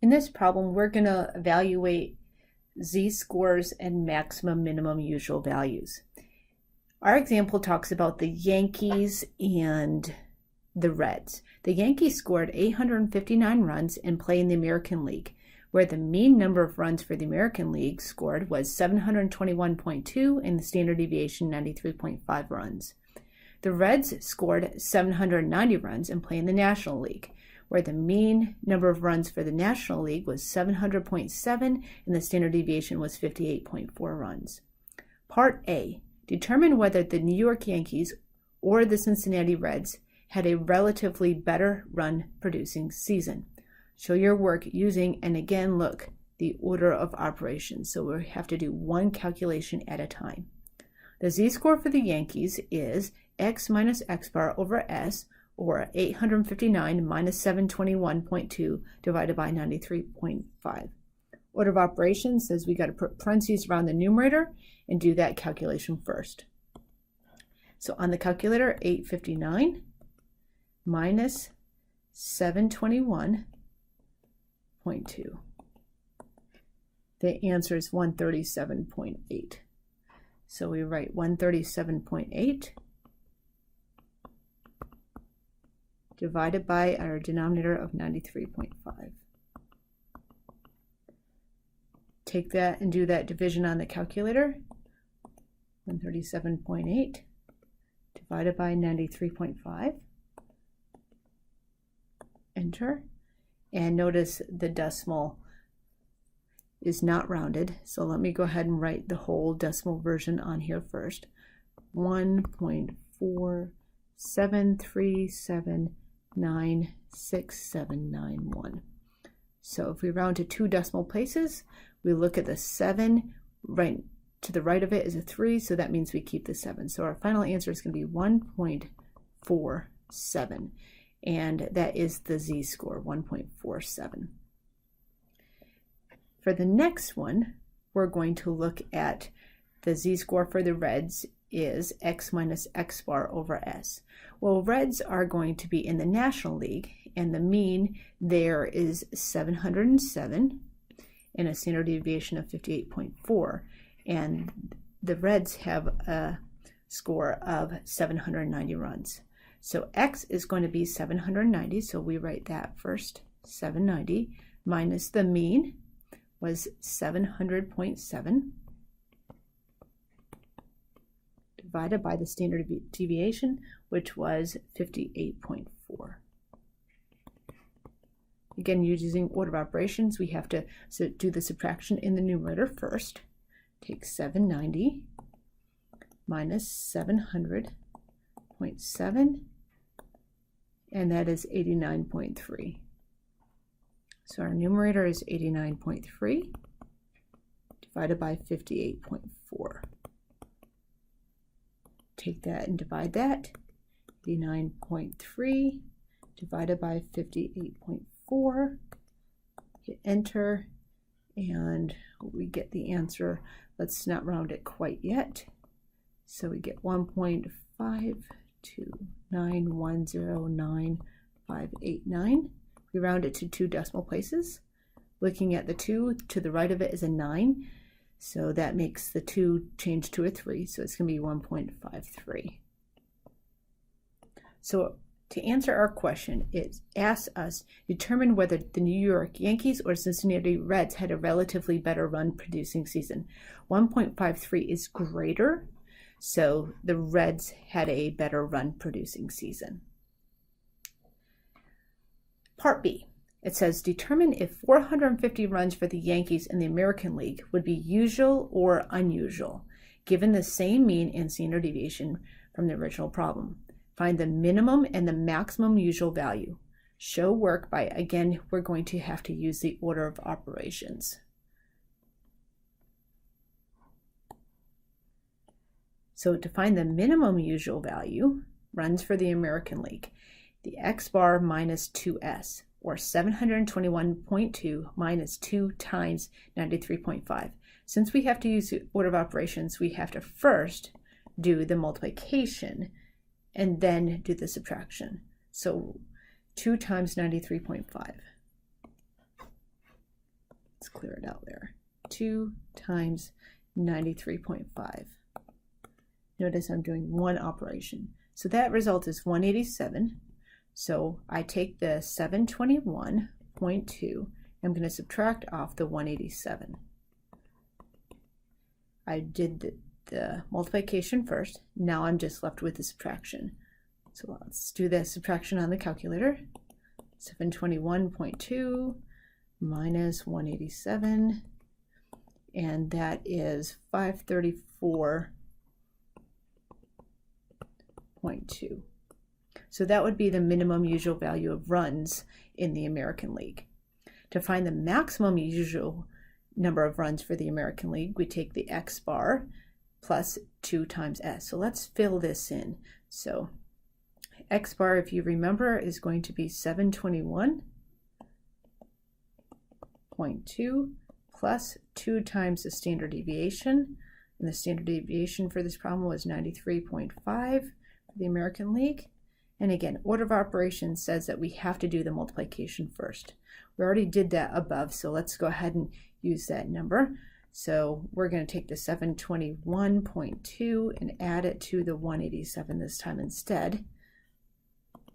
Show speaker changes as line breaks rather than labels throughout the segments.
In this problem, we're going to evaluate z-scores and maximum minimum usual values. Our example talks about the Yankees and the Reds. The Yankees scored 859 runs in play in the American League, where the mean number of runs for the American League scored was 721.2 and the standard deviation 93.5 runs. The Reds scored 790 runs in play in the National League, where the mean number of runs for the National League was 700.7 and the standard deviation was 58.4 runs. Part A, determine whether the New York Yankees or the Cincinnati Reds had a relatively better run-producing season. Show your work using, and again look, the order of operations. So we have to do one calculation at a time. The z-score for the Yankees is x minus x bar over s, or 859 minus 721.2 divided by 93.5. Order of operations says we got to put parentheses around the numerator and do that calculation first. So on the calculator, 859 minus 721.2. The answer is 137.8. So we write 137.8 divided by our denominator of 93.5. Take that and do that division on the calculator. 137.8 divided by 93.5. Enter. And notice the decimal is not rounded. So let me go ahead and write the whole decimal version on here first. 1.47379671. So if we round to two decimal places, we look at the 7, right to the right of it is a 3, so that means we keep the 7. So our final answer is going to be 1.47, and that is the z-score, 1.47. For the next one, we're going to look at the z-score for the Reds is x minus x bar over s. Well, Reds are going to be in the National League, and the mean there is 707 and a standard deviation of 58.4, and the Reds have a score of 790 runs. So x is going to be 790, so we write that first, 790 minus the mean was 700.7 divided by the standard deviation, which was 58.4. Again, using order of operations, we have to do the subtraction in the numerator first. Take 790 minus 700.7, and that is 89.3. So our numerator is 89.3 divided by 58.4. Take that and divide that. 89.3 divided by 58.4. Hit enter, and we get the answer. Let's not round it quite yet. So we get 1.529109589. We round it to two decimal places. Looking at the 2, to the right of it is a 9. So that makes the 2 change to a 3. So it's going to be 1.53. So to answer our question, it asks us, determine whether the New York Yankees or Cincinnati Reds had a relatively better run-producing season. 1.53 is greater, so the Reds had a better run-producing season. Part B, it says, determine if 450 runs for the Yankees in the American League would be usual or unusual, given the same mean and standard deviation from the original problem. Find the minimum and the maximum usual value. Show work by, again, we're going to have to use the order of operations. So to find the minimum usual value, runs for the American League, the x bar minus 2s, or 721.2 minus 2 times 93.5. Since we have to use the order of operations, we have to first do the multiplication and then do the subtraction. So 2 times 93.5. Let's clear it out there. 2 times 93.5. Notice I'm doing one operation. So that result is 187. So I take the 721.2. I'm going to subtract off the 187. I did the multiplication first. Now I'm just left with the subtraction. So let's do the subtraction on the calculator. 721.2 minus 187, and that is 534.2. So that would be the minimum usual value of runs in the American League. To find the maximum usual number of runs for the American League, we take the X bar plus 2 times S. So let's fill this in. So X bar, if you remember, is going to be 721.2 plus 2 times the standard deviation. And the standard deviation for this problem was 93.5 for the American League. And again, order of operations says that we have to do the multiplication first. We already did that above, so let's go ahead and use that number. So we're going to take the 721.2 and add it to the 187 this time instead.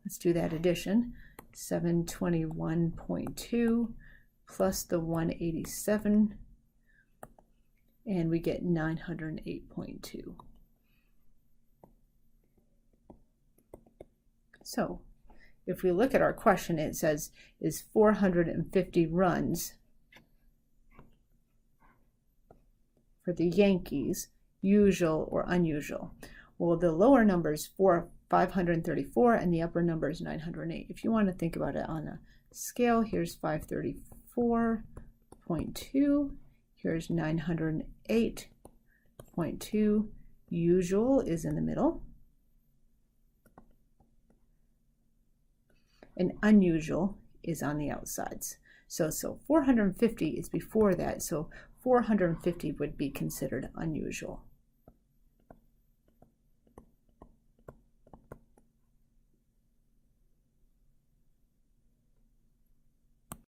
Let's do that addition. 721.2 plus the 187, and we get 908.2. So if we look at our question, it says, is 450 runs for the Yankees usual or unusual? Well, the lower number is 534 and the upper number is 908. If you want to think about it on a scale, here's 534.2, here's 908.2. Usual is in the middle, and unusual is on the outsides. So 450 is before that, so 450 would be considered unusual.